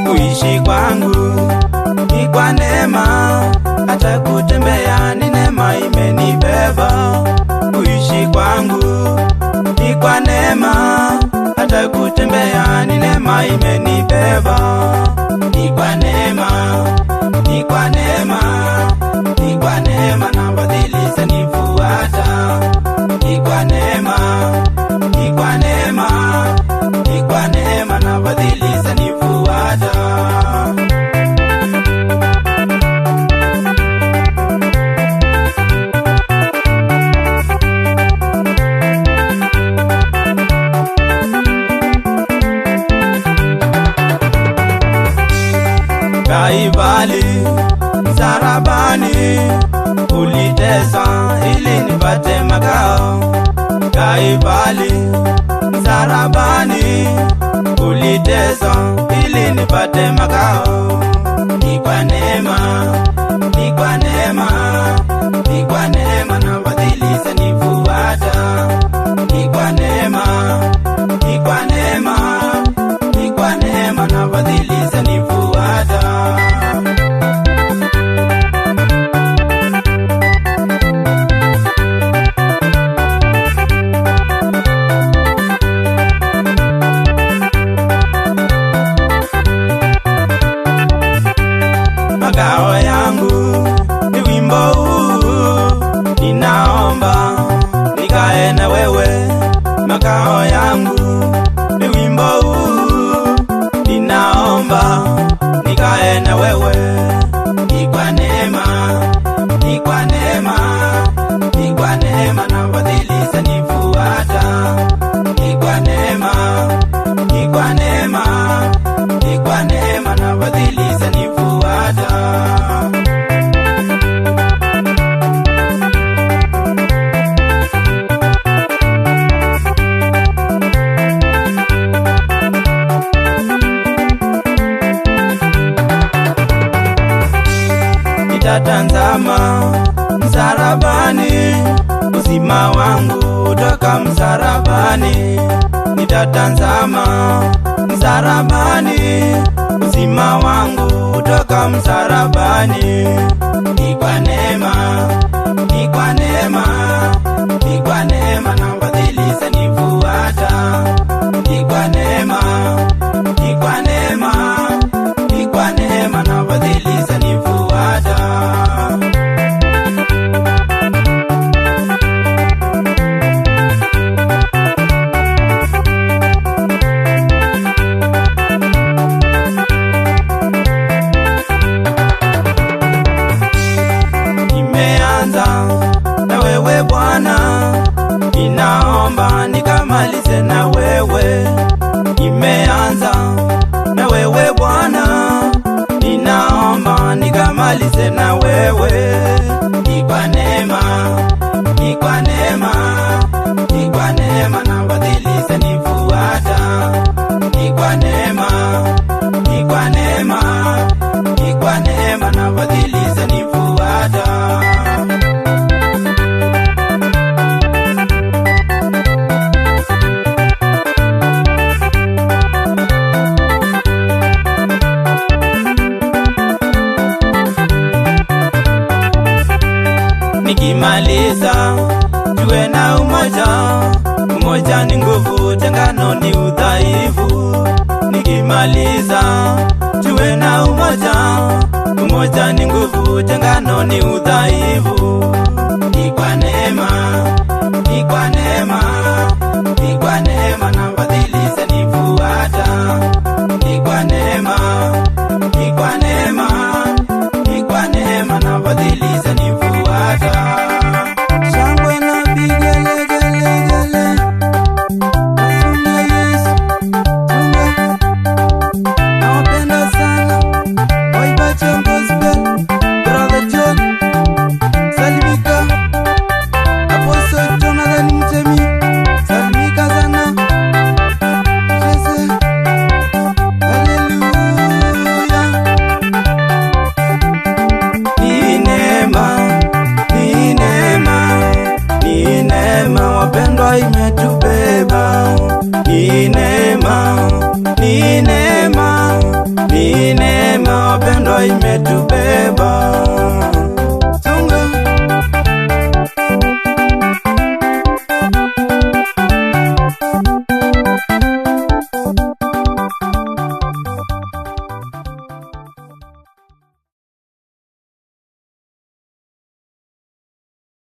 Kuishi kwangu ni kwa neema, hata kutembea ni neema imenibeba. Kuishi kwangu ni kwa neema, hata kutembea ni neema imenibeba. Ni kwa neema, ni kwa neema, ni kwa neema na badilisha nifuata. Ni kwa neema, ni kwa neema, ni kwa neema na badilisha nifuata. Kaivali sarabani ulitesa ili nipate makao. Kaivali sarabani ulitesa ili nipate makao. Ni kwa neema, ni kwa neema, ni kwa neema na badilisha nifuata. Ni kwa neema, ni kwa neema, ni kwa neema na badilisha nifuata. Makao yangu ni wimbo huu, ninaomba nikae na wewe. Makao yangu ni wimbo huu, ninaomba nikae na wewe. Ni kwa neema, ni kwa neema, ni kwa neema na badilisha nifuata. Ni kwa neema, ni kwa neema, ni kwa neema na badilisha nifuata. Nitatanzama msarabani, uzima wangu utoka msarabani. Nitatanzama msarabani, uzima wangu utoka msarabani. Ni kwa neema, ni kwa neema, ni kwa neema na badilisha nifuata. Ni kwa neema, ni kwa neema, ni kwa neema na badilisha nifuata. Nimeanza na wewe Bwana, ninaomba nikamalize na wewe. Nimeanza na wewe Bwana, ninaomba nikamalize na wewe. Ni kwa neema, ni kwa neema, ni kwa neema na badilisha nifuata. Ni kwa neema, ni kwa neema, ni kwa neema na badilisha nifuata. Nikimaliza tuwe na umoja, umoja ni nguvu, tengano ni udhaifu. Nikimaliza tuwe na umoja, umoja ni nguvu, tengano ni udhaifu. Ni kwa neema, ni kwa neema, ni kwa neema na badilisha nifuata. ni neema, upendo imetubeba.